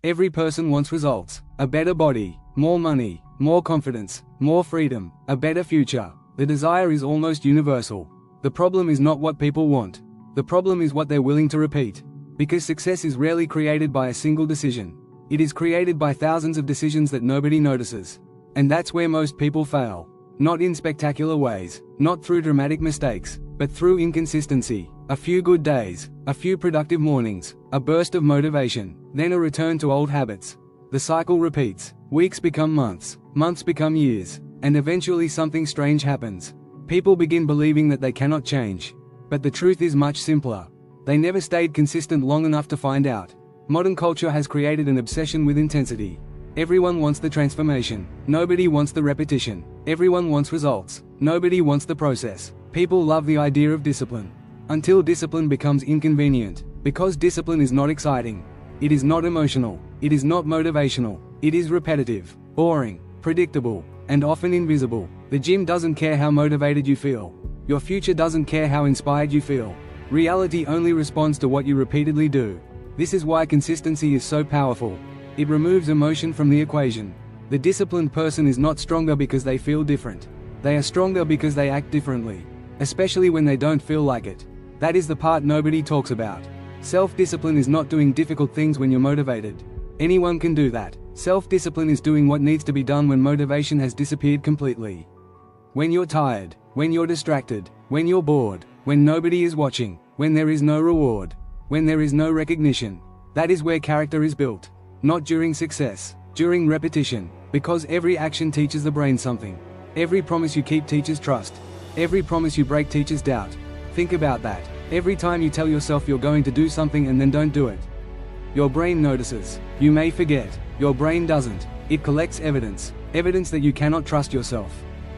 Every person wants results: a better body, more money, more confidence, more freedom, a better future. The desire is almost universal. The problem is not what people want. The problem is what they're willing to repeat. Because success is rarely created by a single decision. It is created by thousands of decisions that nobody notices. And that's where most people fail. Not in spectacular ways, not through dramatic mistakes, but through inconsistency. A few good days, a few productive mornings, a burst of motivation, then a return to old habits. The cycle repeats. Weeks become months, months become years, and eventually something strange happens. People begin believing that they cannot change. But the truth is much simpler. They never stayed consistent long enough to find out. Modern culture has created an obsession with intensity. Everyone wants the transformation. Nobody wants the repetition. Everyone wants results. Nobody wants the process. People love the idea of discipline. Until discipline becomes inconvenient. Because discipline is not exciting. It is not emotional. It is not motivational. It is repetitive, boring, predictable, and often invisible. The gym doesn't care how motivated you feel. Your future doesn't care how inspired you feel. Reality only responds to what you repeatedly do. This is why consistency is so powerful. It removes emotion from the equation. The disciplined person is not stronger because they feel different. They are stronger because they act differently. Especially when they don't feel like it. That is the part nobody talks about. Self-discipline is not doing difficult things when you're motivated. Anyone can do that. Self-discipline is doing what needs to be done when motivation has disappeared completely. When you're tired, when you're distracted, when you're bored, when nobody is watching, when there is no reward, when there is no recognition. That is where character is built. Not during success, during repetition. Because every action teaches the brain something. Every promise you keep teaches trust. Every promise you break teaches doubt. Think about that. Every time you tell yourself you're going to do something and then don't do it. Your brain notices. You may forget. Your brain doesn't. It collects evidence. Evidence that you cannot trust yourself.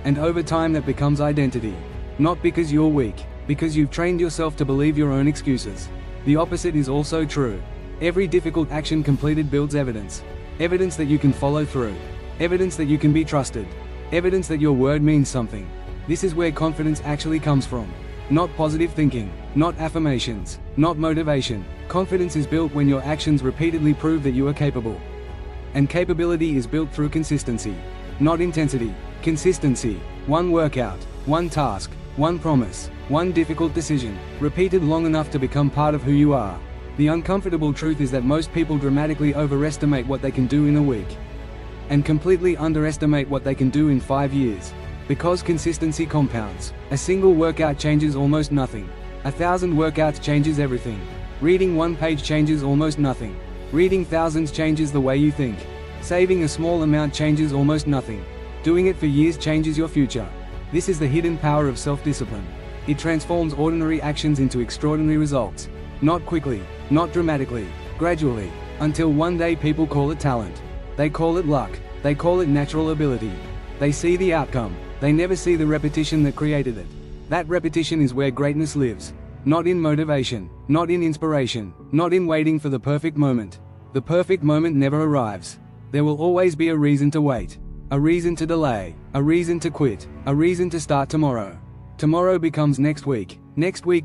And over time that becomes identity. Not because you're weak, because you've trained yourself to believe your own excuses. The opposite is also true. Every difficult action completed builds evidence. Evidence that you can follow through. Evidence that you can be trusted. Evidence that your word means something. This is where confidence actually comes from. Not positive thinking, not affirmations, not motivation. Confidence is built when your actions repeatedly prove that you are capable. And capability is built through consistency, not intensity. Consistency. One workout, one task, one promise, one difficult decision, repeated long enough to become part of who you are. The uncomfortable truth is that most people dramatically overestimate what they can do in a week. And completely underestimate what they can do in 5 years. Because consistency compounds. A single workout changes almost nothing. 1,000 workouts changes everything. Reading one page changes almost nothing. Reading thousands changes the way you think. Saving a small amount changes almost nothing. Doing it for years changes your future. This is the hidden power of self-discipline. It transforms ordinary actions into extraordinary results. Not quickly, not dramatically, gradually, until one day people call it talent. They call it luck. They call it natural ability. They see the outcome. They never see the repetition that created it. That repetition is where greatness lives. Not in motivation, not in inspiration, not in waiting for the perfect moment. The perfect moment never arrives. There will always be a reason to wait. A reason to delay, a reason to quit, a reason to start tomorrow. Tomorrow becomes next week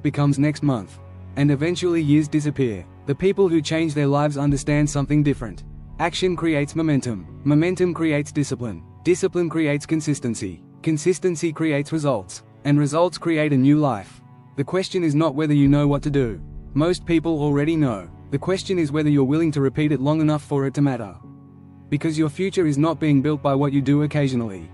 becomes next month. And eventually years disappear. The people who change their lives understand something different. Action creates momentum. Momentum creates discipline. Discipline creates consistency. Consistency creates results. And results create a new life. The question is not whether you know what to do. Most people already know. The question is whether you're willing to repeat it long enough for it to matter. Because your future is not being built by what you do occasionally.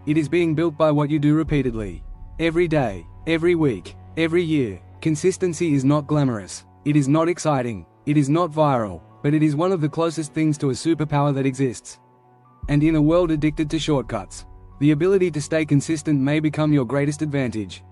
It is being built by what you do repeatedly. Every day, every week, every year. Consistency is not glamorous. It is not exciting. It is not viral. But it is one of the closest things to a superpower that exists. And in a world addicted to shortcuts, the ability to stay consistent may become your greatest advantage.